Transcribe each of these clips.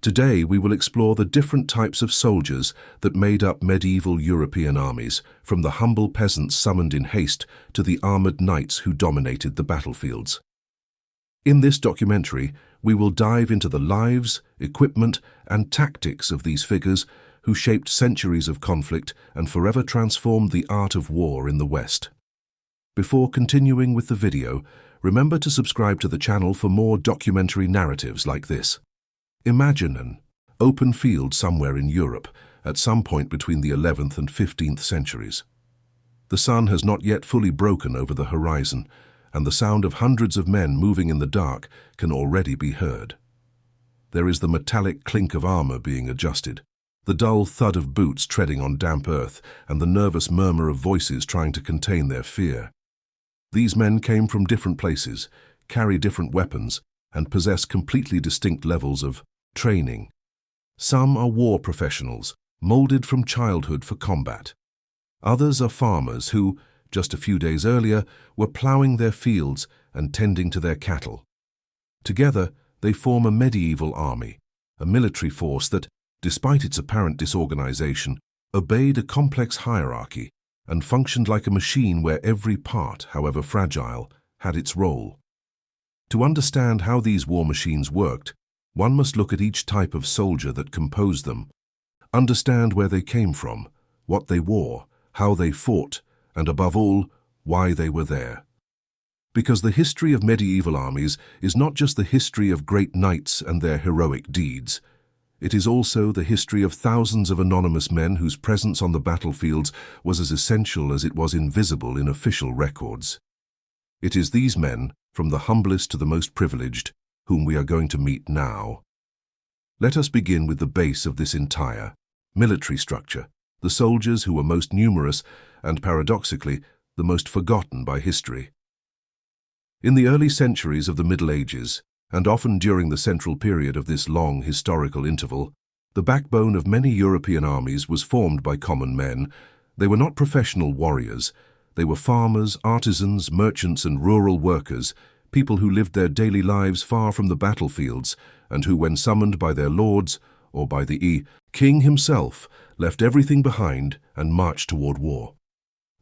Today we will explore the different types of soldiers that made up medieval European armies, from the humble peasants summoned in haste to the armored knights who dominated the battlefields. In this documentary, we will dive into the lives, equipment, and tactics of these figures who shaped centuries of conflict and forever transformed the art of war in the West. Before continuing with the video, remember to subscribe to the channel for more documentary narratives like this. Imagine an open field somewhere in Europe at some point between the 11th and 15th centuries. The sun has not yet fully broken over the horizon, and the sound of hundreds of men moving in the dark can already be heard. There is the metallic clink of armor being adjusted, the dull thud of boots treading on damp earth, and the nervous murmur of voices trying to contain their fear. These men came from different places, carry different weapons, and possess completely distinct levels of training. Some are war professionals, molded from childhood for combat. Others are farmers who, just a few days earlier, were ploughing their fields and tending to their cattle. Together, they form a medieval army, a military force that, despite its apparent disorganization, obeyed a complex hierarchy and functioned like a machine where every part, however fragile, had its role. To understand how these war machines worked, one must look at each type of soldier that composed them, understand where they came from, what they wore, how they fought, and above all, why they were there. Because the history of medieval armies is not just the history of great knights and their heroic deeds. It is also the history of thousands of anonymous men whose presence on the battlefields was as essential as it was invisible in official records. It is these men, from the humblest to the most privileged, whom we are going to meet now. Let us begin with the base of this entire military structure, the soldiers who were most numerous and, paradoxically, the most forgotten by history. In the early centuries of the Middle Ages, and often during the central period of this long historical interval, the backbone of many European armies was formed by common men. They were not professional warriors. They were farmers, artisans, merchants, and rural workers, people who lived their daily lives far from the battlefields, and who, when summoned by their lords, or by the king himself, left everything behind and marched toward war.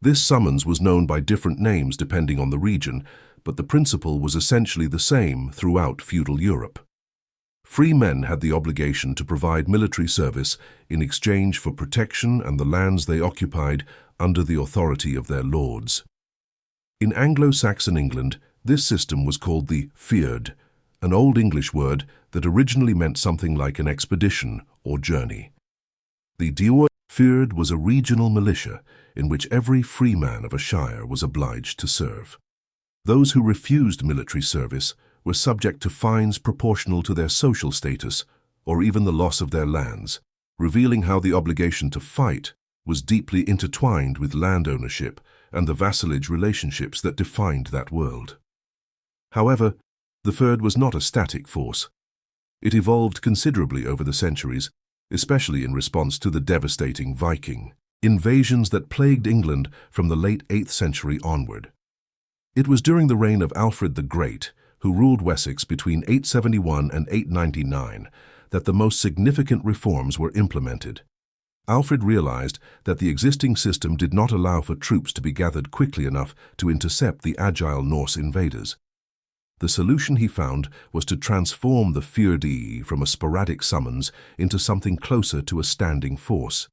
This summons was known by different names depending on the region, but the principle was essentially the same throughout feudal Europe. Free men had the obligation to provide military service in exchange for protection and the lands they occupied under the authority of their lords. In Anglo-Saxon England, this system was called the fyrd, an Old English word that originally meant something like an expedition or journey. The fyrd was a regional militia in which every free man of a shire was obliged to serve. Those who refused military service were subject to fines proportional to their social status or even the loss of their lands, revealing how the obligation to fight was deeply intertwined with land ownership and the vassalage relationships that defined that world. However, the fyrd was not a static force. It evolved considerably over the centuries, especially in response to the devastating Viking invasions that plagued England from the late 8th century onward. It was during the reign of Alfred the Great, who ruled Wessex between 871 and 899, that the most significant reforms were implemented. Alfred realized that the existing system did not allow for troops to be gathered quickly enough to intercept the agile Norse invaders. The solution he found was to transform the fyrd from a sporadic summons into something closer to a standing force.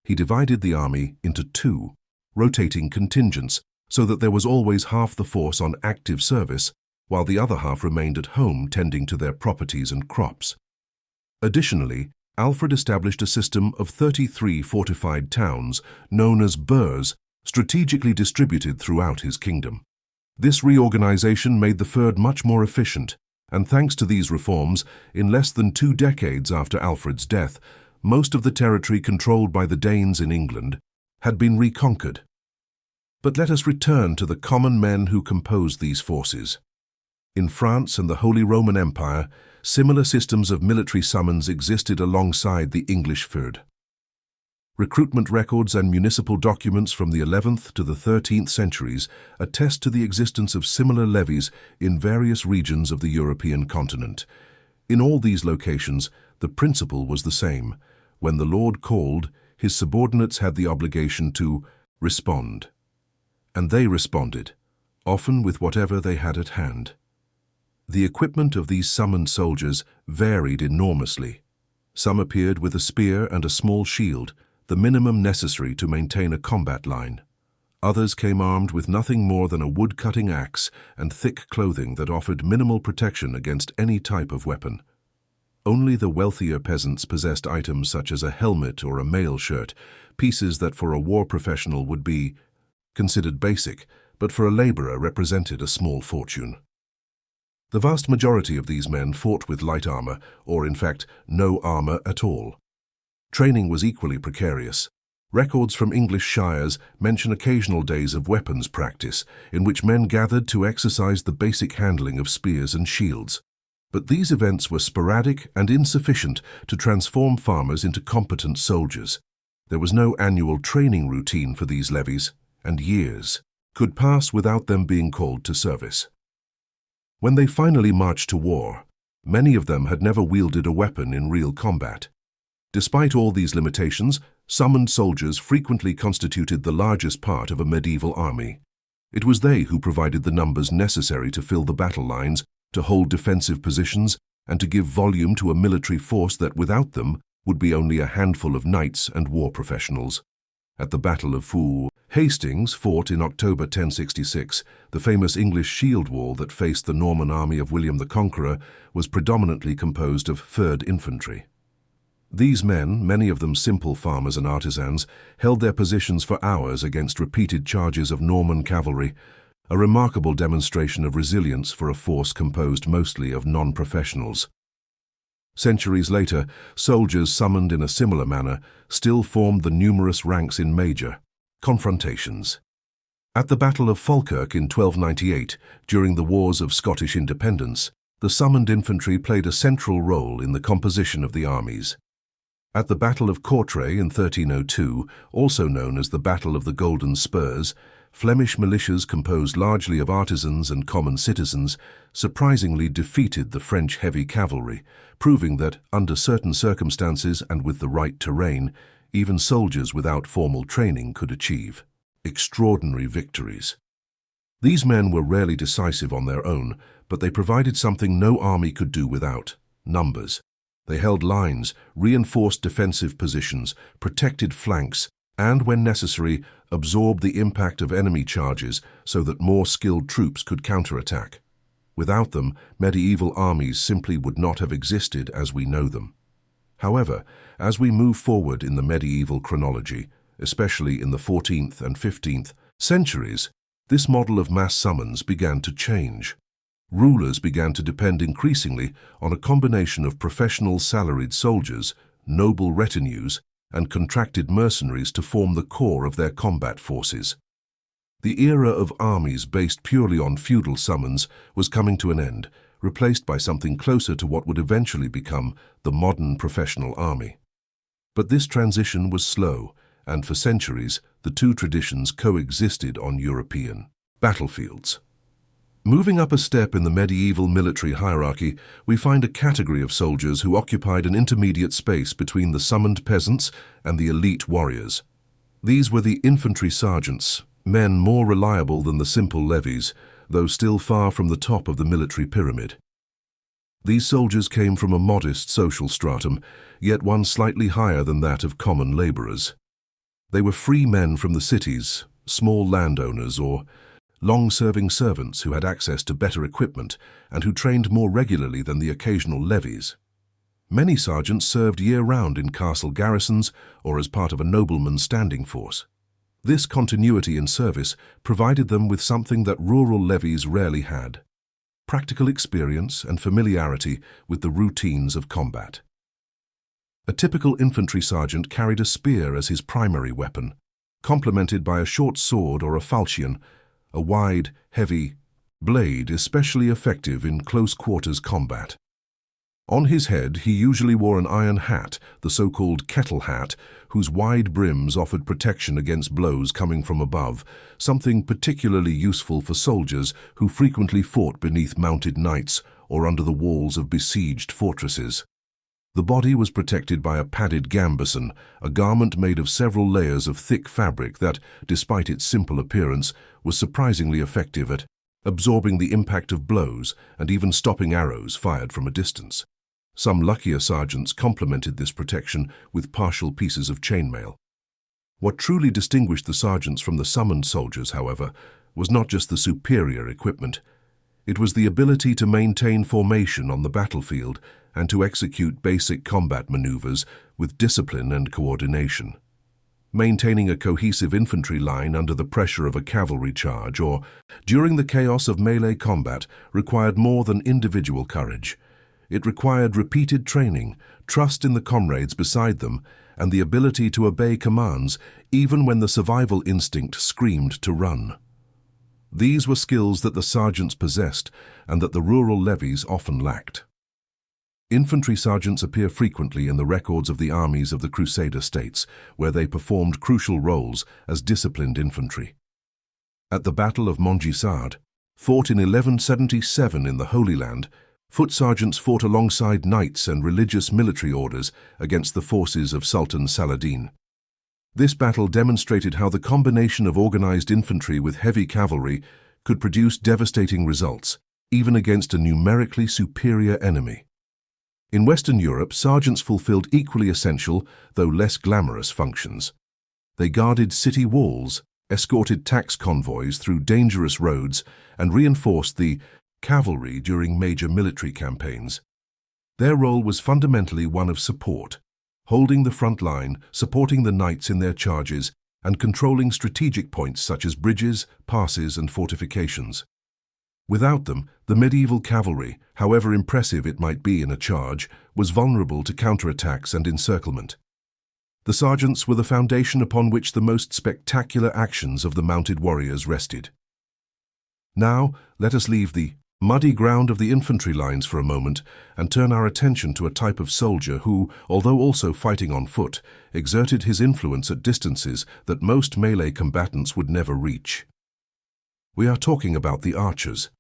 He divided the army into two, rotating contingents, so that there was always half the force on active service, while the other half remained at home tending to their properties and crops. Additionally, Alfred established a system of 33 fortified towns, known as burhs, strategically distributed throughout his kingdom. This reorganization made the fyrd much more efficient, and thanks to these reforms, in less than 2 decades after Alfred's death, most of the territory controlled by the Danes in England had been reconquered. But let us return to the common men who composed these forces. In France and the Holy Roman Empire, similar systems of military summons existed alongside the English fyrd. Recruitment records and municipal documents from the 11th to the 13th centuries attest to the existence of similar levies in various regions of the European continent. In all these locations, the principle was the same. When the Lord called, his subordinates had the obligation to respond. And they responded, often with whatever they had at hand. The equipment of these summoned soldiers varied enormously. Some appeared with a spear and a small shield, the minimum necessary to maintain a combat line. Others came armed with nothing more than a wood-cutting axe and thick clothing that offered minimal protection against any type of weapon. Only the wealthier peasants possessed items such as a helmet or a mail shirt, pieces that for a war professional would be considered basic, but for a laborer represented a small fortune. The vast majority of these men fought with light armor, or in fact, no armor at all. Training was equally precarious. Records from English shires mention occasional days of weapons practice, in which men gathered to exercise the basic handling of spears and shields. But these events were sporadic and insufficient to transform farmers into competent soldiers. There was no annual training routine for these levies, and years could pass without them being called to service. When they finally marched to war, many of them had never wielded a weapon in real combat. Despite all these limitations, summoned soldiers frequently constituted the largest part of a medieval army. It was they who provided the numbers necessary to fill the battle lines, to hold defensive positions, and to give volume to a military force that without them would be only a handful of knights and war professionals. At the Battle of Faux, Hastings fought in October 1066. The famous English shield wall that faced the Norman army of William the Conqueror was predominantly composed of 3rd Infantry. These men, many of them simple farmers and artisans, held their positions for hours against repeated charges of Norman cavalry, a remarkable demonstration of resilience for a force composed mostly of non-professionals. Centuries later, soldiers summoned in a similar manner still formed the numerous ranks in major confrontations. At the Battle of Falkirk in 1298, during the Wars of Scottish Independence, the summoned infantry played a central role in the composition of the armies. At the Battle of Courtrai in 1302, also known as the Battle of the Golden Spurs, Flemish militias composed largely of artisans and common citizens surprisingly defeated the French heavy cavalry, proving that, under certain circumstances and with the right terrain, even soldiers without formal training could achieve extraordinary victories. These men were rarely decisive on their own, but they provided something no army could do without: numbers. They held lines, reinforced defensive positions, protected flanks, and, when necessary, absorbed the impact of enemy charges so that more skilled troops could counterattack. Without them, medieval armies simply would not have existed as we know them. However, as we move forward in the medieval chronology, especially in the 14th and 15th centuries, this model of mass summons began to change. Rulers began to depend increasingly on a combination of professional salaried soldiers, noble retinues, and contracted mercenaries to form the core of their combat forces. The era of armies based purely on feudal summons was coming to an end, replaced by something closer to what would eventually become the modern professional army. But this transition was slow, and for centuries, the two traditions coexisted on European battlefields. Moving up a step in the medieval military hierarchy, we find a category of soldiers who occupied an intermediate space between the summoned peasants and the elite warriors. These were the infantry sergeants, men more reliable than the simple levies, though still far from the top of the military pyramid. These soldiers came from a modest social stratum, yet one slightly higher than that of common laborers. They were free men from the cities, small landowners, or long-serving servants who had access to better equipment and who trained more regularly than the occasional levies. Many sergeants served year-round in castle garrisons or as part of a nobleman's standing force. This continuity in service provided them with something that rural levies rarely had: practical experience and familiarity with the routines of combat. A typical infantry sergeant carried a spear as his primary weapon, complemented by a short sword or a falchion, a wide, heavy blade especially effective in close-quarters combat. On his head, he usually wore an iron hat, the so-called kettle hat, whose wide brims offered protection against blows coming from above, something particularly useful for soldiers who frequently fought beneath mounted knights or under the walls of besieged fortresses. The body was protected by a padded gambeson, a garment made of several layers of thick fabric that, despite its simple appearance, was surprisingly effective at absorbing the impact of blows and even stopping arrows fired from a distance. Some luckier sergeants complemented this protection with partial pieces of chainmail. What truly distinguished the sergeants from the summoned soldiers, however, was not just the superior equipment. It was the ability to maintain formation on the battlefield and to execute basic combat maneuvers with discipline and coordination. Maintaining a cohesive infantry line under the pressure of a cavalry charge or during the chaos of melee combat required more than individual courage. It required repeated training, trust in the comrades beside them, and the ability to obey commands even when the survival instinct screamed to run. These were skills that the sergeants possessed and that the rural levies often lacked. Infantry sergeants appear frequently in the records of the armies of the Crusader states, where they performed crucial roles as disciplined infantry. At the Battle of Montgisard, fought in 1177 in the Holy Land, foot sergeants fought alongside knights and religious military orders against the forces of Sultan Saladin. This battle demonstrated how the combination of organized infantry with heavy cavalry could produce devastating results, even against a numerically superior enemy. In Western Europe, sergeants fulfilled equally essential, though less glamorous, functions. They guarded city walls, escorted tax convoys through dangerous roads, and reinforced the cavalry during major military campaigns. Their role was fundamentally one of support, holding the front line, supporting the knights in their charges, and controlling strategic points such as bridges, passes, and fortifications. Without them, the medieval cavalry, however impressive it might be in a charge, was vulnerable to counterattacks and encirclement. The sergeants were the foundation upon which the most spectacular actions of the mounted warriors rested. Now, let us leave the muddy ground of the infantry lines for a moment and turn our attention to a type of soldier who, although also fighting on foot, exerted his influence at distances that most melee combatants would never reach. We are talking about the archers,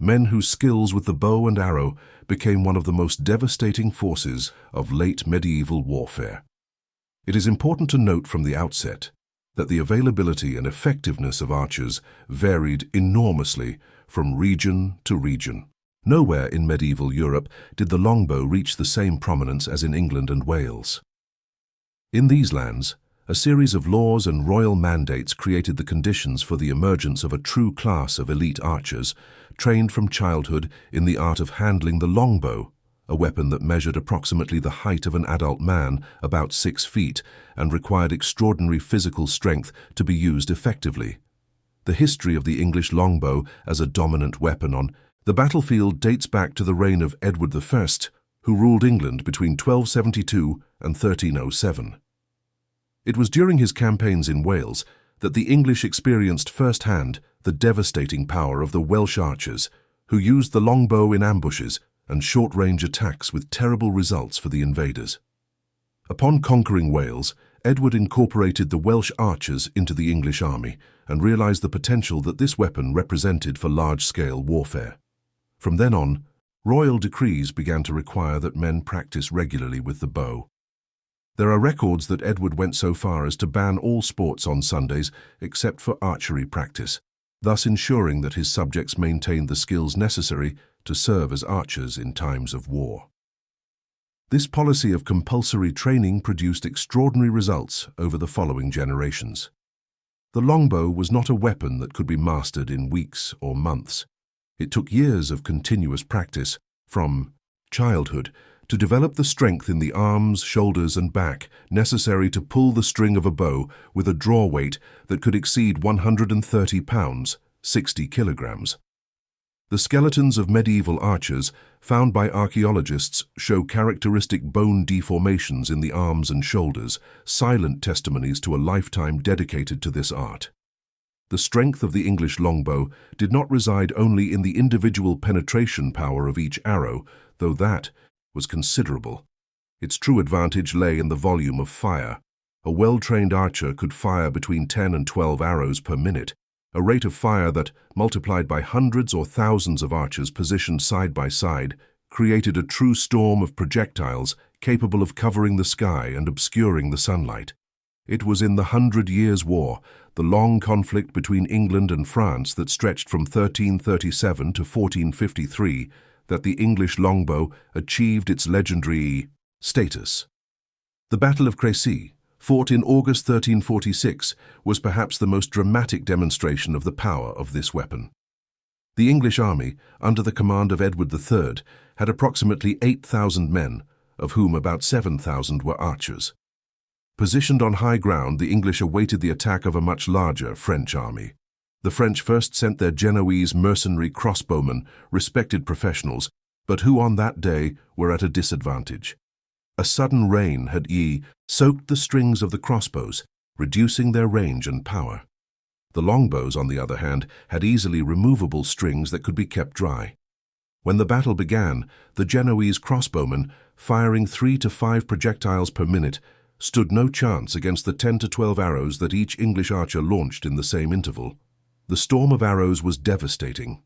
men whose skills with the bow and arrow became one of the most devastating forces of late medieval warfare. It is important to note from the outset that the availability and effectiveness of archers varied enormously from region to region. Nowhere in medieval Europe did the longbow reach the same prominence as in England and Wales. In these lands, a series of laws and royal mandates created the conditions for the emergence of a true class of elite archers, trained from childhood in the art of handling the longbow, a weapon that measured approximately the height of an adult man, about 6 feet, and required extraordinary physical strength to be used effectively. The history of the English longbow as a dominant weapon on the battlefield dates back to the reign of Edward I, who ruled England between 1272 and 1307. It was during his campaigns in Wales that the English experienced firsthand the devastating power of the Welsh archers, who used the longbow in ambushes and short-range attacks with terrible results for the invaders. Upon conquering Wales, Edward incorporated the Welsh archers into the English army and realized the potential that this weapon represented for large-scale warfare. From then on, royal decrees began to require that men practice regularly with the bow. There are records that Edward went so far as to ban all sports on Sundays except for archery practice, thus ensuring that his subjects maintained the skills necessary to serve as archers in times of war. This policy of compulsory training produced extraordinary results over the following generations. The longbow was not a weapon that could be mastered in weeks or months. It took years of continuous practice, from childhood, to develop the strength in the arms, shoulders, and back necessary to pull the string of a bow with a draw weight that could exceed 130 pounds, 60 kilograms. The skeletons of medieval archers found by archaeologists show characteristic bone deformations in the arms and shoulders, silent testimonies to a lifetime dedicated to this art. The strength of the English longbow did not reside only in the individual penetration power of each arrow, though that was considerable. Its true advantage lay in the volume of fire. A well-trained archer could fire between 10 and 12 arrows per minute, a rate of fire that, multiplied by hundreds or thousands of archers positioned side by side, created a true storm of projectiles capable of covering the sky and obscuring the sunlight. It was in the 100 Years' War, the long conflict between England and France that stretched from 1337 to 1453, that the English longbow achieved its legendary status. The Battle of Crécy, fought in August 1346, was perhaps the most dramatic demonstration of the power of this weapon. The English army, under the command of Edward III, had approximately 8,000 men, of whom about 7,000 were archers. Positioned on high ground, the English awaited the attack of a much larger French army. The French first sent their Genoese mercenary crossbowmen, respected professionals, but who on that day were at a disadvantage. A sudden rain had soaked the strings of the crossbows, reducing their range and power. The longbows, on the other hand, had easily removable strings that could be kept dry. When the battle began, the Genoese crossbowmen, firing 3 to 5 projectiles per minute, stood no chance against the 10 to 12 arrows that each English archer launched in the same interval. The storm of arrows was devastating.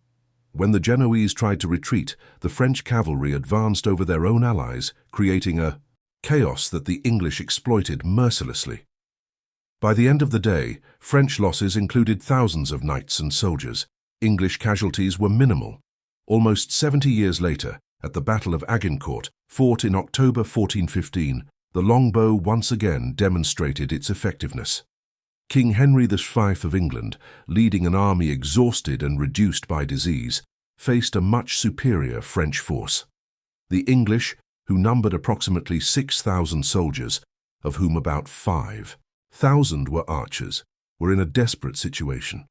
When the Genoese tried to retreat, the French cavalry advanced over their own allies, creating a chaos that the English exploited mercilessly. By the end of the day, French losses included thousands of knights and soldiers. English casualties were minimal. Almost 70 years later, at the Battle of Agincourt, fought in October 1415, the longbow once again demonstrated its effectiveness. King Henry V of England, leading an army exhausted and reduced by disease, faced a much superior French force. The English, who numbered approximately 6,000 soldiers, of whom about 5,000 were archers, were in a desperate situation.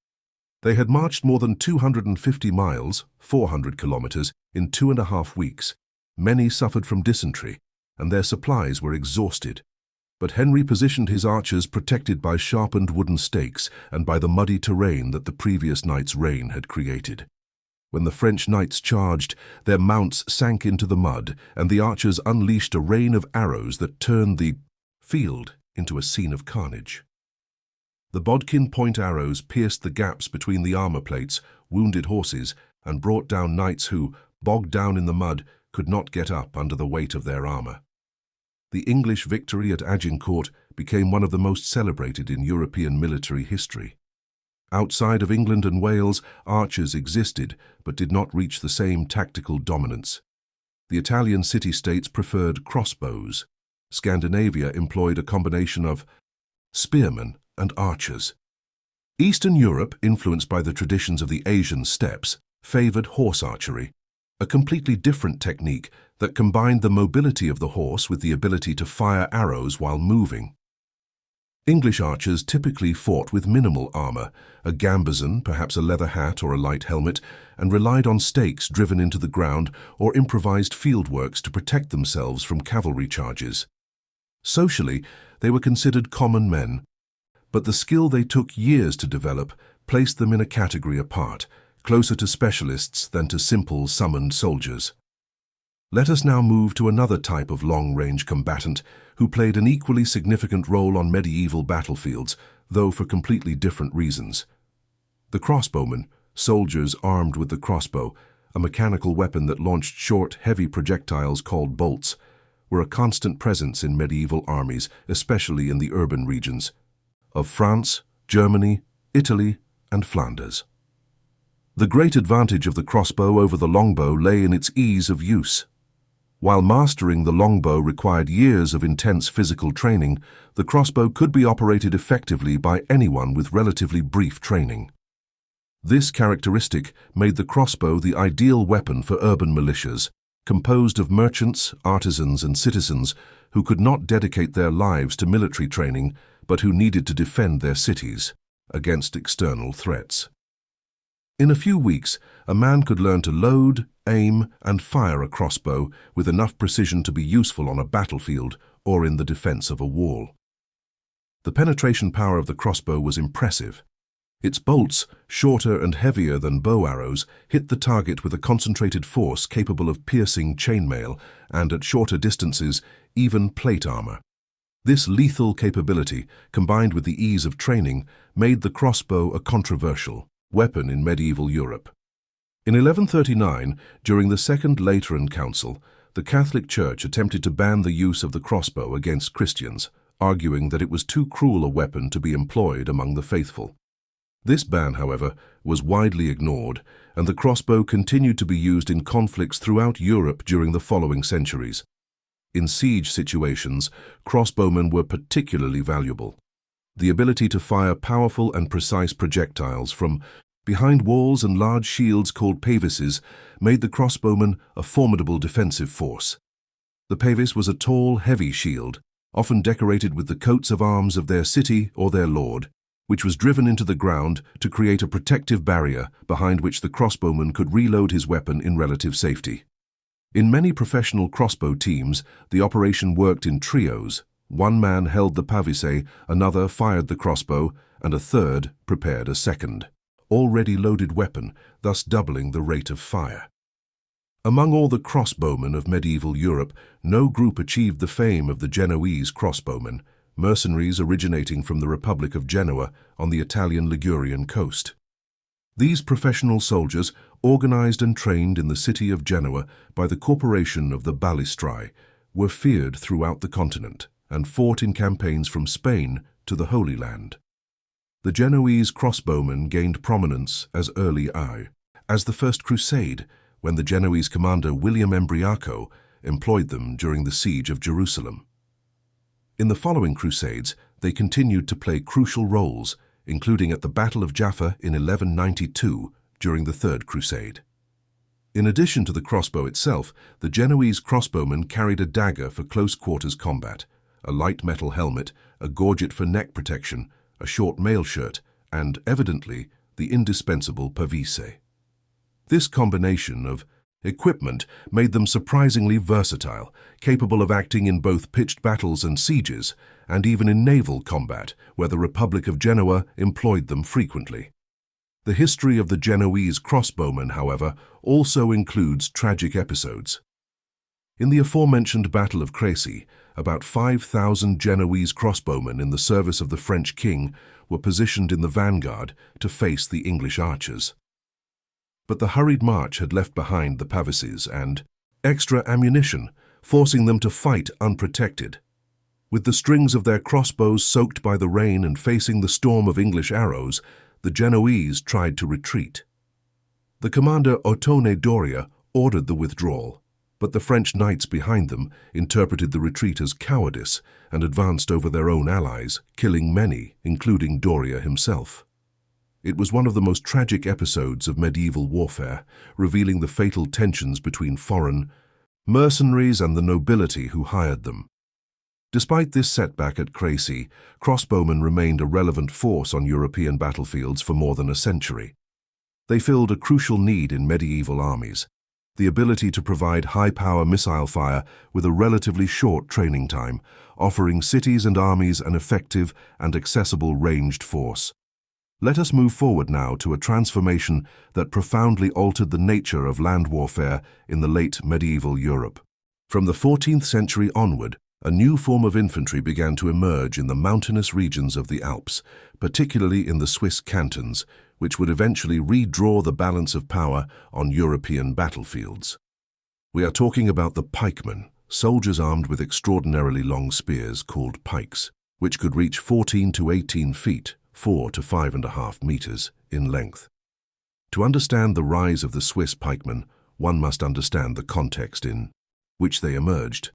They had marched more than 250 miles, 400 kilometers, in 2.5 weeks. Many suffered from dysentery, and their supplies were exhausted. But Henry positioned his archers protected by sharpened wooden stakes and by the muddy terrain that the previous night's rain had created. When the French knights charged, their mounts sank into the mud, and the archers unleashed a rain of arrows that turned the field into a scene of carnage. The bodkin point arrows pierced the gaps between the armor plates, wounded horses, and brought down knights who, bogged down in the mud, could not get up under the weight of their armor. The English victory at Agincourt became one of the most celebrated in European military history. Outside of England and Wales, archers existed but did not reach the same tactical dominance. The Italian city-states preferred crossbows. Scandinavia employed a combination of spearmen and archers. Eastern Europe, influenced by the traditions of the Asian steppes, favored horse archery, a completely different technique that combined the mobility of the horse with the ability to fire arrows while moving. English archers typically fought with minimal armor, a gambesson, perhaps a leather hat or a light helmet, and relied on stakes driven into the ground or improvised fieldworks to protect themselves from cavalry charges. Socially, they were considered common men, but the skill they took years to develop placed them in a category apart, closer to specialists than to simple summoned soldiers. Let us now move to another type of long-range combatant who played an equally significant role on medieval battlefields, though for completely different reasons. The crossbowmen, soldiers armed with the crossbow, a mechanical weapon that launched short, heavy projectiles called bolts, were a constant presence in medieval armies, especially in the urban regions of France, Germany, Italy, and Flanders. The great advantage of the crossbow over the longbow lay in its ease of use. While mastering the longbow required years of intense physical training, the crossbow could be operated effectively by anyone with relatively brief training. This characteristic made the crossbow the ideal weapon for urban militias, composed of merchants, artisans, and citizens who could not dedicate their lives to military training but who needed to defend their cities against external threats. In a few weeks, a man could learn to load, aim, and fire a crossbow with enough precision to be useful on a battlefield or in the defense of a wall. The penetration power of the crossbow was impressive. Its bolts, shorter and heavier than bow arrows, hit the target with a concentrated force capable of piercing chainmail and, at shorter distances, even plate armor. This lethal capability, combined with the ease of training, made the crossbow a controversial weapon in medieval Europe. In 1139, during the Second Lateran Council, The Catholic Church attempted to ban the use of the crossbow against Christians, arguing that it was too cruel a weapon to be employed among the faithful. This ban, however, was widely ignored, and the crossbow continued to be used in conflicts throughout Europe during the following centuries. In siege situations, crossbowmen were particularly valuable. The ability to fire powerful and precise projectiles from behind walls and large shields called pavises made the crossbowman a formidable defensive force. The pavis was a tall, heavy shield, often decorated with the coats of arms of their city or their lord, which was driven into the ground to create a protective barrier behind which the crossbowman could reload his weapon in relative safety. In many professional crossbow teams, the operation worked in trios. One man held the pavise, another fired the crossbow, and a third prepared a second, already loaded weapon, thus doubling the rate of fire. Among all the crossbowmen of medieval Europe, no group achieved the fame of the Genoese crossbowmen, mercenaries originating from the Republic of Genoa on the Italian Ligurian coast. These professional soldiers, organized and trained in the city of Genoa by the corporation of the Ballistri, were feared throughout the continent and fought in campaigns from Spain to the Holy Land. The Genoese crossbowmen gained prominence as early as the First Crusade, when the Genoese commander William Embriaco employed them during the siege of Jerusalem. In the following crusades, they continued to play crucial roles, including at the Battle of Jaffa in 1192 during the Third Crusade. In addition to the crossbow itself, the Genoese crossbowmen carried a dagger for close-quarters combat, a light metal helmet, a gorget for neck protection, a short mail shirt, and, evidently, the indispensable pavise. This combination of equipment made them surprisingly versatile, capable of acting in both pitched battles and sieges, and even in naval combat, where the Republic of Genoa employed them frequently. The history of the Genoese crossbowmen, however, also includes tragic episodes. In the aforementioned Battle of Crécy, about 5,000 Genoese crossbowmen in the service of the French king were positioned in the vanguard to face the English archers. But the hurried march had left behind the pavises and extra ammunition, forcing them to fight unprotected. With the strings of their crossbows soaked by the rain and facing the storm of English arrows, the Genoese tried to retreat. The commander Ottone Doria ordered the withdrawal, but the French knights behind them interpreted the retreat as cowardice and advanced over their own allies, killing many, including Doria himself. It was one of the most tragic episodes of medieval warfare, revealing the fatal tensions between foreign mercenaries and the nobility who hired them. Despite this setback at Crécy, crossbowmen remained a relevant force on European battlefields for more than a century. They filled a crucial need in medieval armies: the ability to provide high-power missile fire with a relatively short training time, offering cities and armies an effective and accessible ranged force. Let us move forward now to a transformation that profoundly altered the nature of land warfare in the late medieval Europe. From the 14th century onward, a new form of infantry began to emerge in the mountainous regions of the Alps, particularly in the Swiss cantons, which would eventually redraw the balance of power on European battlefields. We are talking about the pikemen, soldiers armed with extraordinarily long spears called pikes, which could reach 14 to 18 feet, 4 to 5.5 meters, in length. To understand the rise of the Swiss pikemen, one must understand the context in which they emerged.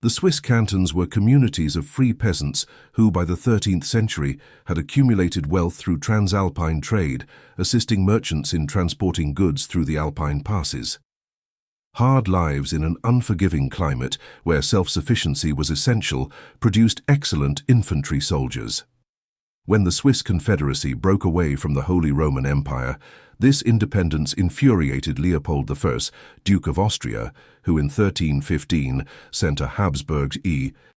The Swiss cantons were communities of free peasants who, by the 13th century, had accumulated wealth through transalpine trade, assisting merchants in transporting goods through the Alpine passes. Hard lives in an unforgiving climate, where self-sufficiency was essential, produced excellent infantry soldiers. When the Swiss Confederacy broke away from the Holy Roman Empire, this independence infuriated Leopold I, Duke of Austria, who in 1315 sent a Habsburg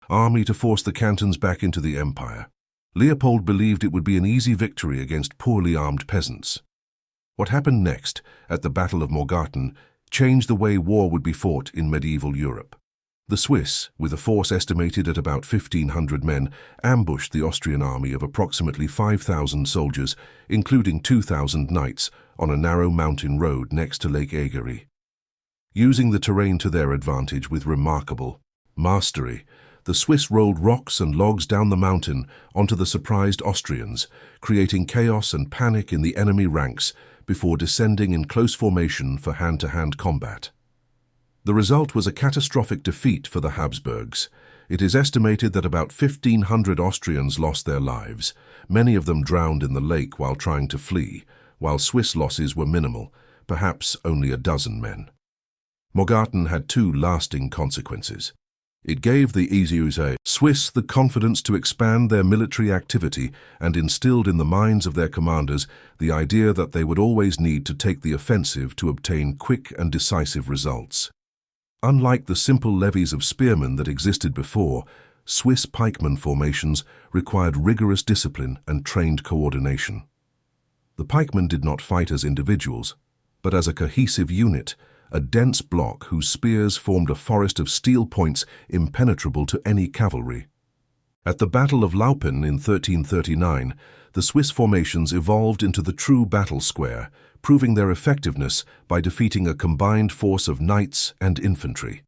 army to force the cantons back into the empire. Leopold believed it would be an easy victory against poorly armed peasants. What happened next, at the Battle of Morgarten, changed the way war would be fought in medieval Europe. The Swiss, with a force estimated at about 1,500 men, ambushed the Austrian army of approximately 5,000 soldiers, including 2,000 knights, on a narrow mountain road next to Lake Egerie. Using the terrain to their advantage with remarkable mastery, the Swiss rolled rocks and logs down the mountain onto the surprised Austrians, creating chaos and panic in the enemy ranks before descending in close formation for hand-to-hand combat. The result was a catastrophic defeat for the Habsburgs. It is estimated that about 1,500 Austrians lost their lives, many of them drowned in the lake while trying to flee, while Swiss losses were minimal, perhaps only a dozen men. Morgarten had two lasting consequences. It gave the Swiss the confidence to expand their military activity and instilled in the minds of their commanders the idea that they would always need to take the offensive to obtain quick and decisive results. Unlike the simple levies of spearmen that existed before, Swiss pikeman formations required rigorous discipline and trained coordination. The pikemen did not fight as individuals, but as a cohesive unit, a dense block whose spears formed a forest of steel points impenetrable to any cavalry. At the Battle of Laupen in 1339, the Swiss formations evolved into the true battle square, proving their effectiveness by defeating a combined force of knights and infantry.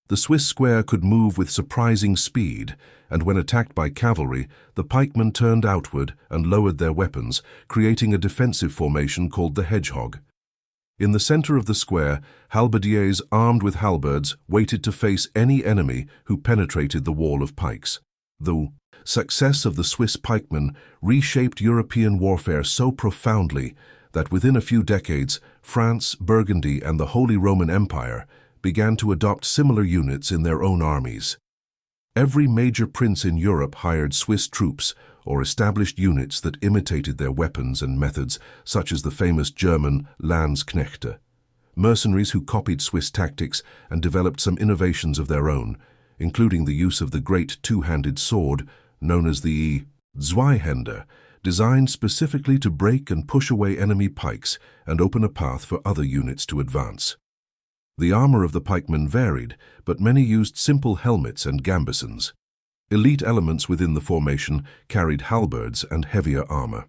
The Swiss square could move with surprising speed, and when attacked by cavalry, the pikemen turned outward and lowered their weapons, creating a defensive formation called the hedgehog. In the center of the square, halberdiers armed with halberds waited to face any enemy who penetrated the wall of pikes. The success of the Swiss pikemen reshaped European warfare so profoundly that within a few decades, France, Burgundy, and the Holy Roman Empire began to adopt similar units in their own armies. Every major prince in Europe hired Swiss troops or established units that imitated their weapons and methods, such as the famous German Landsknechte, mercenaries who copied Swiss tactics and developed some innovations of their own, including the use of the great two-handed sword, known as the Zweihänder, designed specifically to break and push away enemy pikes and open a path for other units to advance. The armor of the pikemen varied, but many used simple helmets and gambesons. Elite elements within the formation carried halberds and heavier armor.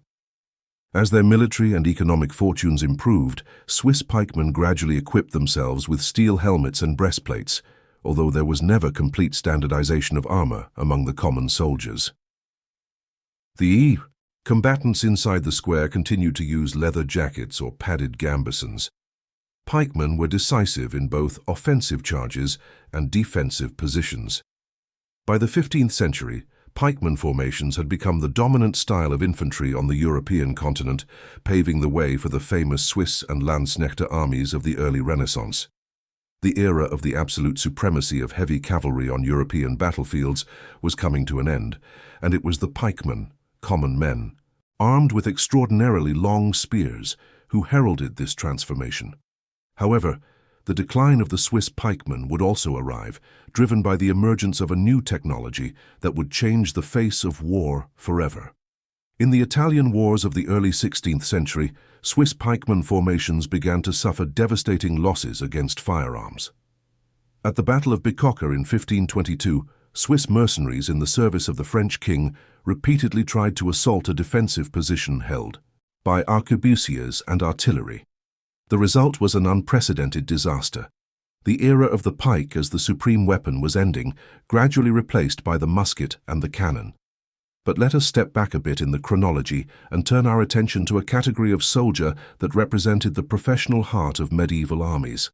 As their military and economic fortunes improved, Swiss pikemen gradually equipped themselves with steel helmets and breastplates, although there was never complete standardization of armor among the common soldiers. The combatants inside the square continued to use leather jackets or padded gambesons. Pikemen were decisive in both offensive charges and defensive positions. By the 15th century, pikeman formations had become the dominant style of infantry on the European continent, paving the way for the famous Swiss and Landsknechte armies of the early Renaissance. The era of the absolute supremacy of heavy cavalry on European battlefields was coming to an end, and it was the pikemen, common men, armed with extraordinarily long spears, who heralded this transformation. However, the decline of the Swiss pikemen would also arrive, driven by the emergence of a new technology that would change the face of war forever. In the Italian wars of the early 16th century, Swiss pikeman formations began to suffer devastating losses against firearms. At the Battle of Bicocca in 1522, Swiss mercenaries in the service of the French king repeatedly tried to assault a defensive position held by arquebusiers and artillery. The result was an unprecedented disaster. The era of the pike as the supreme weapon was ending, gradually replaced by the musket and the cannon. But let us step back a bit in the chronology and turn our attention to a category of soldier that represented the professional heart of medieval armies.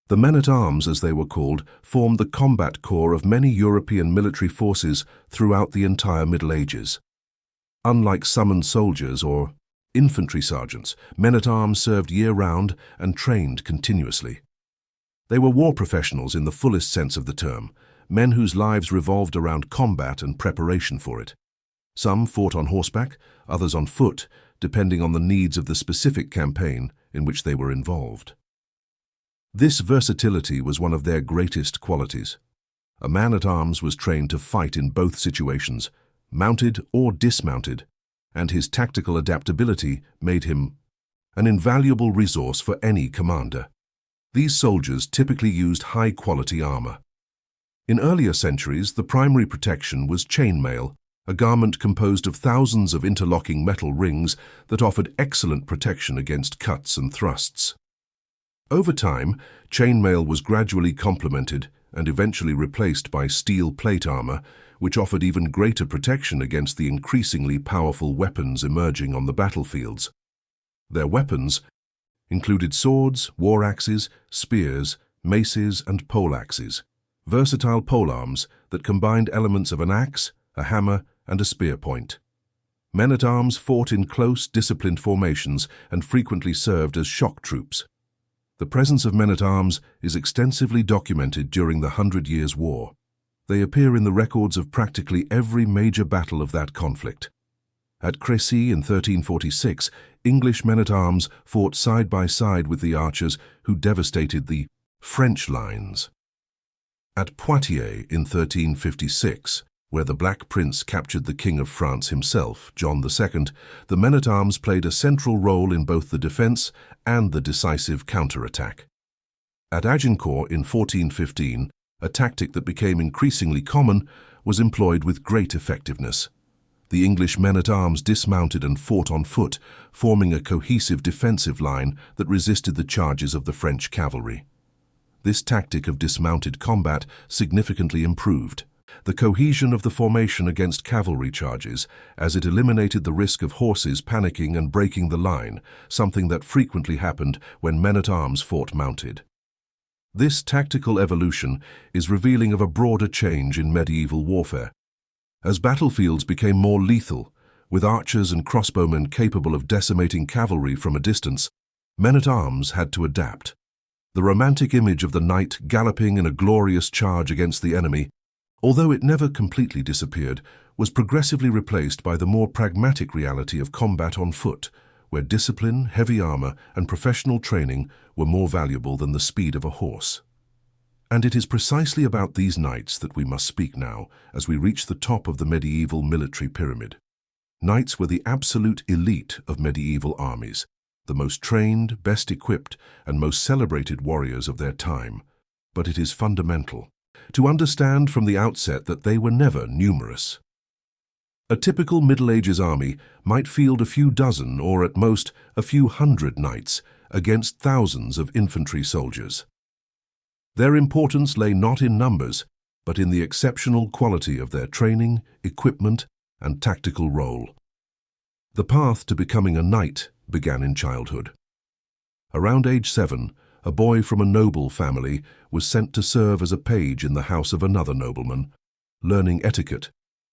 The men-at-arms, as they were called, formed the combat corps of many European military forces throughout the entire Middle Ages. Unlike summoned soldiers or infantry sergeants, men-at-arms served year-round and trained continuously. They were war professionals in the fullest sense of the term, men whose lives revolved around combat and preparation for it. Some fought on horseback, others on foot, depending on the needs of the specific campaign in which they were involved. This versatility was one of their greatest qualities. A man-at-arms was trained to fight in both situations, mounted or dismounted, and his tactical adaptability made him an invaluable resource for any commander. These soldiers typically used high-quality armor. In earlier centuries, the primary protection was chainmail, a garment composed of thousands of interlocking metal rings that offered excellent protection against cuts and thrusts. Over time, chainmail was gradually complemented and eventually replaced by steel plate armor, which offered even greater protection against the increasingly powerful weapons emerging on the battlefields. Their weapons included swords, war axes, spears, maces, and poleaxes, versatile polearms that combined elements of an axe, a hammer, and a spear point. Men-at-arms fought in close, disciplined formations and frequently served as shock troops. The presence of men-at-arms is extensively documented during the 100 Years' War. They appear in the records of practically every major battle of that conflict. At Crécy in 1346, English men-at-arms fought side by side with the archers who devastated the French lines. At Poitiers in 1356, where the Black Prince captured the King of France himself, John II, the men-at-arms played a central role in both the defense and the decisive counterattack. At Agincourt in 1415, a tactic that became increasingly common was employed with great effectiveness. The English men-at-arms dismounted and fought on foot, forming a cohesive defensive line that resisted the charges of the French cavalry. This tactic of dismounted combat significantly improved the cohesion of the formation against cavalry charges, as it eliminated the risk of horses panicking and breaking the line, something that frequently happened when men-at-arms fought mounted. This tactical evolution is revealing of a broader change in medieval warfare. As battlefields became more lethal, with archers and crossbowmen capable of decimating cavalry from a distance, men-at-arms had to adapt. The romantic image of the knight galloping in a glorious charge against the enemy, although it never completely disappeared, was progressively replaced by the more pragmatic reality of combat on foot, where discipline, heavy armor, and professional training were more valuable than the speed of a horse. And it is precisely about these knights that we must speak now, as we reach the top of the medieval military pyramid. Knights were the absolute elite of medieval armies, the most trained, best equipped, and most celebrated warriors of their time. But it is fundamental to understand from the outset that they were never numerous. A typical Middle Ages army might field a few dozen or at most a few hundred knights against thousands of infantry soldiers. Their importance lay not in numbers, but in the exceptional quality of their training, equipment, and tactical role. The path to becoming a knight began in childhood. Around age 7, a boy from a noble family was sent to serve as a page in the house of another nobleman, learning etiquette,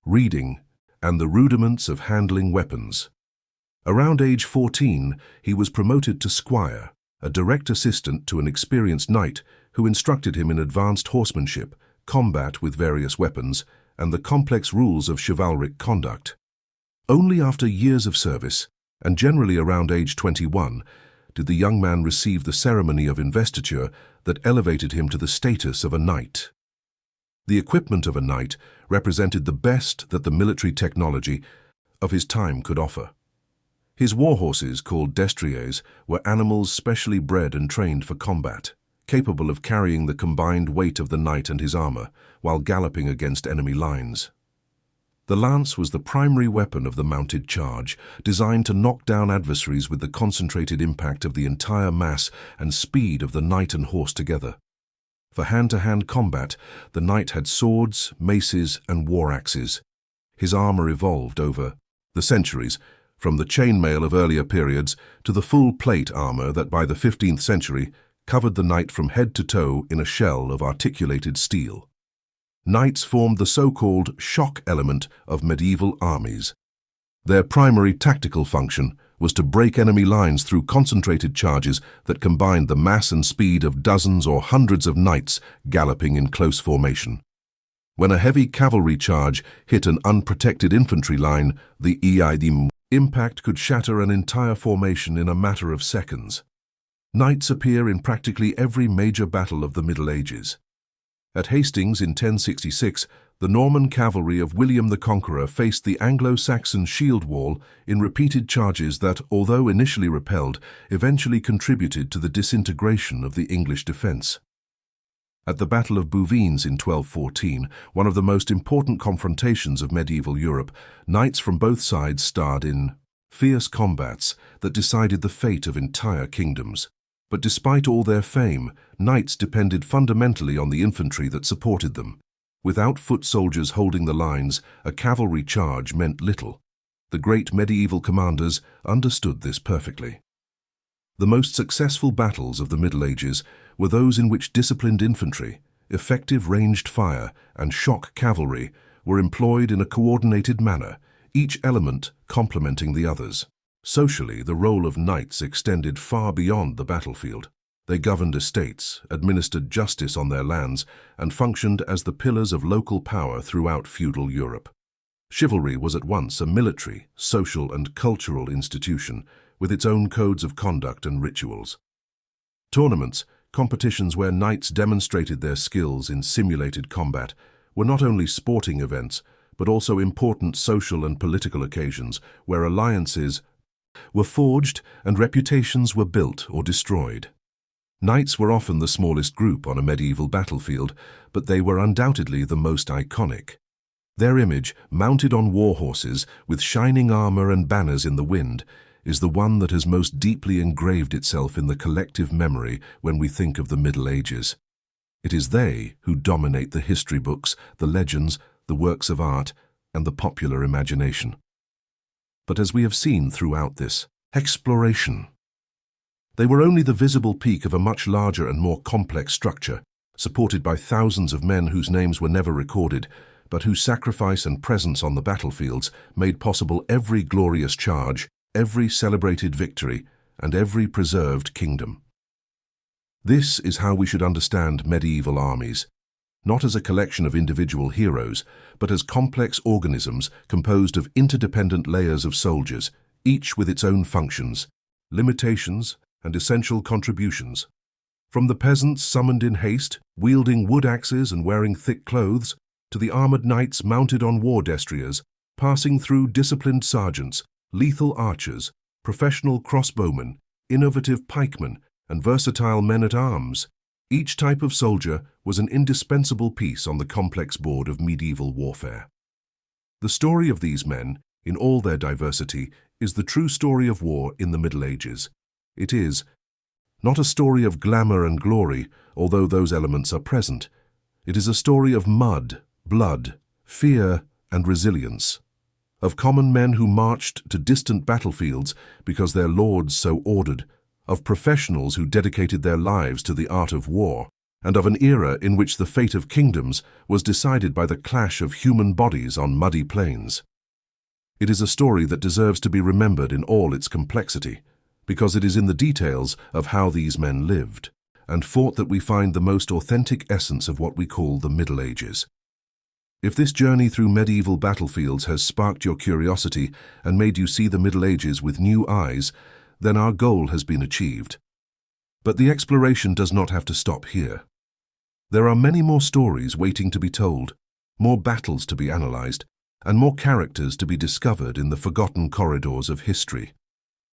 reading, and the rudiments of handling weapons. Around age 14, he was promoted to squire, a direct assistant to an experienced knight who instructed him in advanced horsemanship, combat with various weapons, and the complex rules of chivalric conduct. Only after years of service, and generally around age 21, did the young man receive the ceremony of investiture that elevated him to the status of a knight. The equipment of a knight represented the best that the military technology of his time could offer. His war horses, called destriers, were animals specially bred and trained for combat, capable of carrying the combined weight of the knight and his armor while galloping against enemy lines. The lance was the primary weapon of the mounted charge, designed to knock down adversaries with the concentrated impact of the entire mass and speed of the knight and horse together. For hand-to-hand combat, the knight had swords, maces, and war axes. His armor evolved over the centuries, from the chainmail of earlier periods to the full plate armor that by the 15th century covered the knight from head to toe in a shell of articulated steel. Knights formed the so-called shock element of medieval armies. Their primary tactical function was to break enemy lines through concentrated charges that combined the mass and speed of dozens or hundreds of knights galloping in close formation. When a heavy cavalry charge hit an unprotected infantry line, the impact could shatter an entire formation in a matter of seconds. Knights appear in practically every major battle of the Middle Ages. At Hastings in 1066, the Norman cavalry of William the Conqueror faced the Anglo-Saxon shield wall in repeated charges that, although initially repelled, eventually contributed to the disintegration of the English defense. At the Battle of Bouvines in 1214, one of the most important confrontations of medieval Europe, knights from both sides starred in fierce combats that decided the fate of entire kingdoms. But despite all their fame, knights depended fundamentally on the infantry that supported them. Without foot soldiers holding the lines, a cavalry charge meant little. The great medieval commanders understood this perfectly. The most successful battles of the Middle Ages were those in which disciplined infantry, effective ranged fire, and shock cavalry were employed in a coordinated manner, each element complementing the others. Socially, the role of knights extended far beyond the battlefield. They governed estates, administered justice on their lands, and functioned as the pillars of local power throughout feudal Europe. Chivalry was at once a military, social, and cultural institution, with its own codes of conduct and rituals. Tournaments, competitions where knights demonstrated their skills in simulated combat, were not only sporting events, but also important social and political occasions where alliances were forged and reputations were built or destroyed. Knights were often the smallest group on a medieval battlefield, but they were undoubtedly the most iconic. Their image, mounted on war horses with shining armor and banners in the wind, is the one that has most deeply engraved itself in the collective memory when we think of the Middle Ages. It is they who dominate the history books, the legends, the works of art, and the popular imagination. But as we have seen throughout this exploration, they were only the visible peak of a much larger and more complex structure, supported by thousands of men whose names were never recorded, but whose sacrifice and presence on the battlefields made possible every glorious charge, every celebrated victory, and every preserved kingdom. This is how we should understand medieval armies, not as a collection of individual heroes, but as complex organisms composed of interdependent layers of soldiers, each with its own functions, limitations, and essential contributions. From the peasants summoned in haste, wielding wood axes and wearing thick clothes, to the armored knights mounted on war destriers, passing through disciplined sergeants, lethal archers, professional crossbowmen, innovative pikemen, and versatile men-at-arms. Each type of soldier was an indispensable piece on the complex board of medieval warfare. The story of these men, in all their diversity, is the true story of war in the Middle Ages. It is not a story of glamour and glory, although those elements are present. It is a story of mud, blood, fear, and resilience. Of common men who marched to distant battlefields because their lords so ordered, of professionals who dedicated their lives to the art of war, and of an era in which the fate of kingdoms was decided by the clash of human bodies on muddy plains. It is a story that deserves to be remembered in all its complexity, because it is in the details of how these men lived and fought that we find the most authentic essence of what we call the Middle Ages. If this journey through medieval battlefields has sparked your curiosity and made you see the Middle Ages with new eyes, then our goal has been achieved. But the exploration does not have to stop here. There are many more stories waiting to be told, more battles to be analyzed, and more characters to be discovered in the forgotten corridors of history.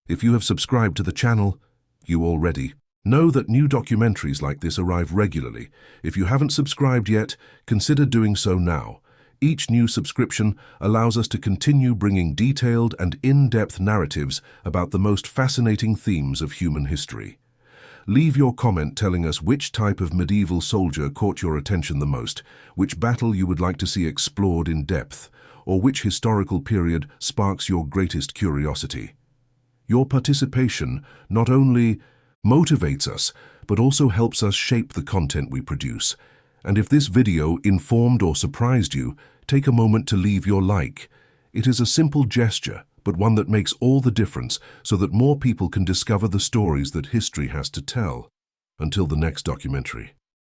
If you have subscribed to the channel, you already know that new documentaries like this arrive regularly. If you haven't subscribed yet, consider doing so now. Each new subscription allows us to continue bringing detailed and in-depth narratives about the most fascinating themes of human history. Leave your comment telling us which type of medieval soldier caught your attention the most, which battle you would like to see explored in depth, or which historical period sparks your greatest curiosity. Your participation not only motivates us, but also helps us shape the content we produce. And if this video informed or surprised you, take a moment to leave your like. It is a simple gesture, but one that makes all the difference so that more people can discover the stories that history has to tell. Until the next documentary.